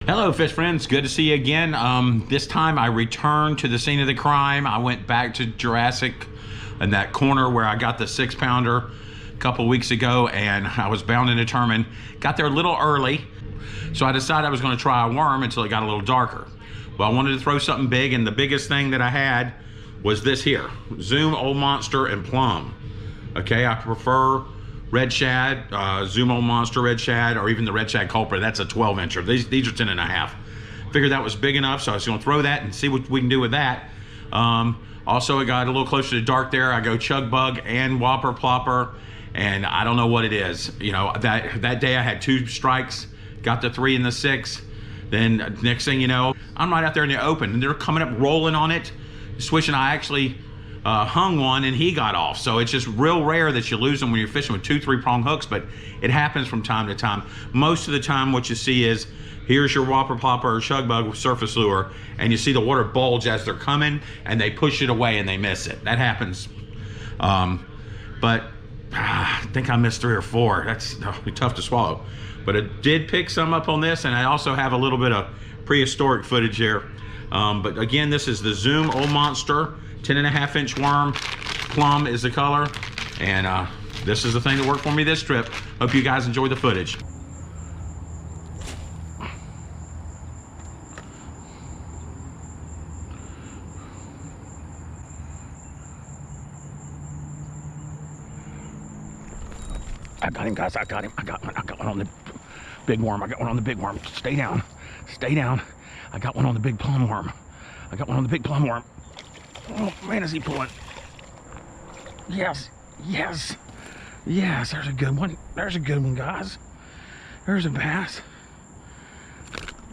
Hello, fish friends. Good to see you again. This time I returned to the scene of the crime. I went back to Jurassic in that corner where I got the 6-pounder a couple weeks ago, and I was bound and determined. Got there a little early, so I decided I was going to try a worm until it got a little darker. Well, I wanted to throw something big, and the biggest thing that I had was this here, Zoom Old Monster and Plum. Okay, I prefer red shad, Zoom Old Monster red shad, or even the red shad culprit. That's a 12-incher. These are 10 and a half. Figured that was big enough, so I was going to throw that and see what we can do with that. Also, it got a little closer to dark there. I go chug bug and whopper plopper, and I don't know what it is. You know, that day I had 2 strikes, got the 3 and the 6. Then next thing you know, I'm right out there in the open, and they're coming up rolling on it, swishing. I actually hung one and he got off. So it's just real rare that you lose them when you're fishing with 2 3-prong hooks, but it happens from time to time. Most of the time what you see is, here's your whopper plopper or chug bug surface lure, and you see the water bulge as they're coming and they push it away and they miss it. That happens. But I think I missed 3 or 4. That's tough to swallow. But I did pick some up on this, and I also have a little bit of prehistoric footage here. But again, this is the Zoom Old Monster 10.5-inch worm. Plum is the color, and this is the thing that worked for me this trip. Hope you guys enjoy the footage. I got him, guys. I got him. I got one on the big worm. I got one on the big worm. Stay down. Stay down. I got one on the big plum worm. I got one on the big plum worm. Oh man, is he pulling? Yes, yes, yes. There's a good one. There's a good one, guys. There's a bass.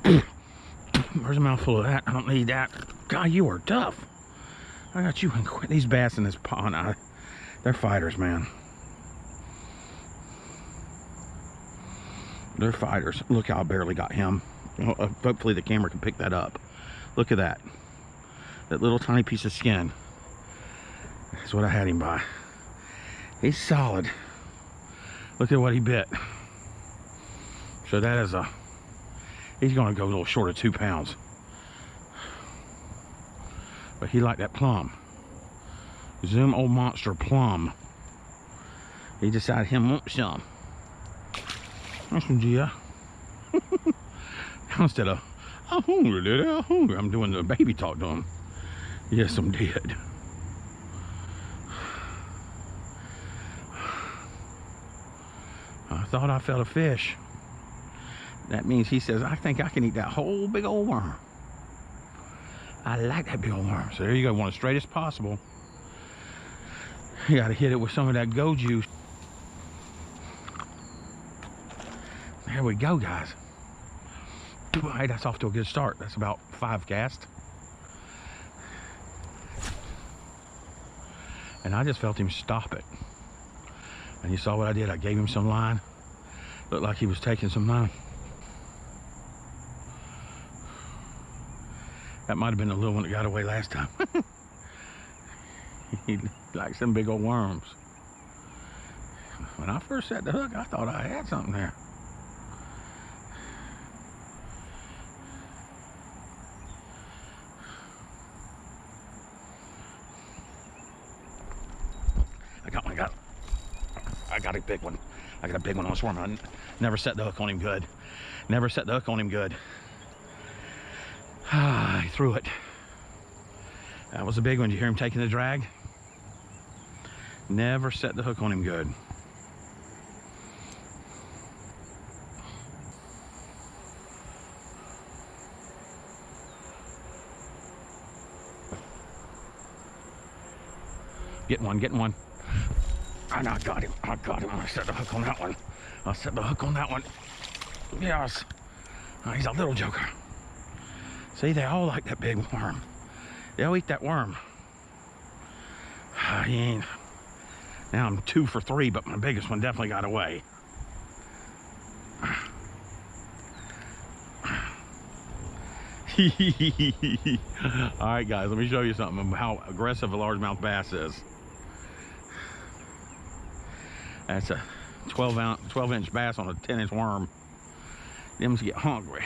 There's a mouthful of that. I don't need that. God, you are tough. I got you. These bass in this pond, they're fighters, man. They're fighters. Look how I barely got him. Hopefully the camera can pick that up. Look at that. That little tiny piece of skin. That's what I had him by. He's solid. Look at what he bit. So that is he's gonna go a little short of 2 pounds. But he liked that plum. Zoom Old Monster Plum. He decided him want some. That's some Gia. Instead of, I'm hungry, Daddy, I'm hungry, I'm doing the baby talk to him. Yes, I'm dead. I thought I felt a fish. That means he says, I think I can eat that whole big old worm. I like that big old worm. So there you go, one as straight as possible. You gotta hit it with some of that go juice. There we go, guys. Hey, that's off to a good start. That's about 5 casts. And I just felt him stop it. And you saw what I did. I gave him some line. Looked like he was taking some line. That might have been the little one that got away last time. He likes them big old worms. When I first set the hook, I thought I had something there. I got a big one. I got a big one on this worm. I never set the hook on him good. Never set the hook on him good. He threw it. That was a big one. Did you hear him taking the drag? Never set the hook on him good. Getting one, getting one. And I got him. I got him. I set the hook on that one. I set the hook on that one. Yes. Oh, he's a little joker. See, they all like that big worm. They'll eat that worm. He ain't. Now I'm 2 for 3, but my biggest one definitely got away. All right, guys, let me show you something about how aggressive a largemouth bass is. That's a 12-inch bass on a 10-inch worm. Them get hungry.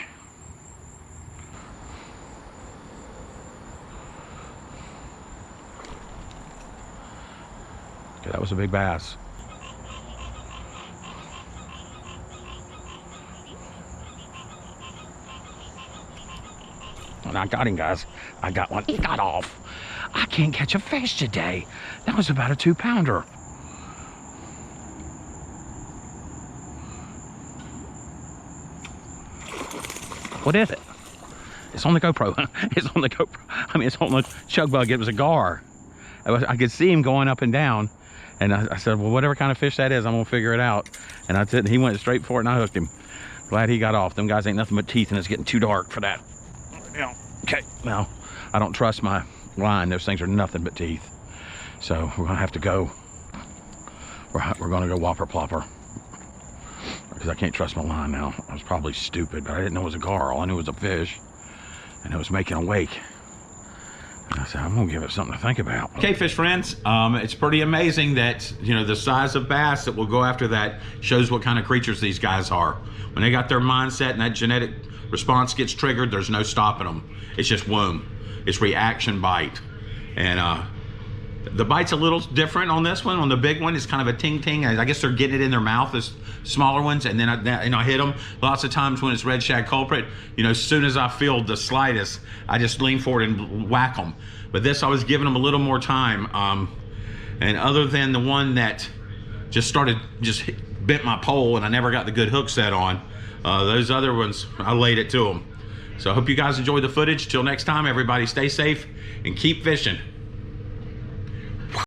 Okay, that was a big bass. And I got him, guys. I got one. He got off. I can't catch a fish today. That was about a 2-pounder. What is it? It's on the GoPro. It's on the GoPro. I mean, it's on the chug bug. It was a gar. I could see him going up and down. And I said, well, whatever kind of fish that is, I'm going to figure it out. And I did. He went straight for it, and I hooked him. Glad he got off. Them guys ain't nothing but teeth, and it's getting too dark for that. Yeah. Okay. Now, I don't trust my line. Those things are nothing but teeth. So we're going to have to go. We're going to go whopper plopper. Because I can't trust my line now. I was probably stupid, but I didn't know it was a gar. All I knew was a fish. And it was making a wake. And I said, I'm gonna give it something to think about. Okay, fish friends, it's pretty amazing that, you know, the size of bass that will go after that shows what kind of creatures these guys are. When they got their mindset and that genetic response gets triggered, there's no stopping them. It's just boom. It's reaction bite. And the bite's a little different on this one. On the big one, it's kind of a ting-ting. I guess they're getting it in their mouth, as smaller ones, and then I hit them. Lots of times when it's red shad culprit, you know, as soon as I feel the slightest, I just lean forward and whack them. But this, I was giving them a little more time. And other than the one that just bent my pole and I never got the good hook set on, those other ones, I laid it to them. So I hope you guys enjoyed the footage. Till next time, everybody stay safe and keep fishing.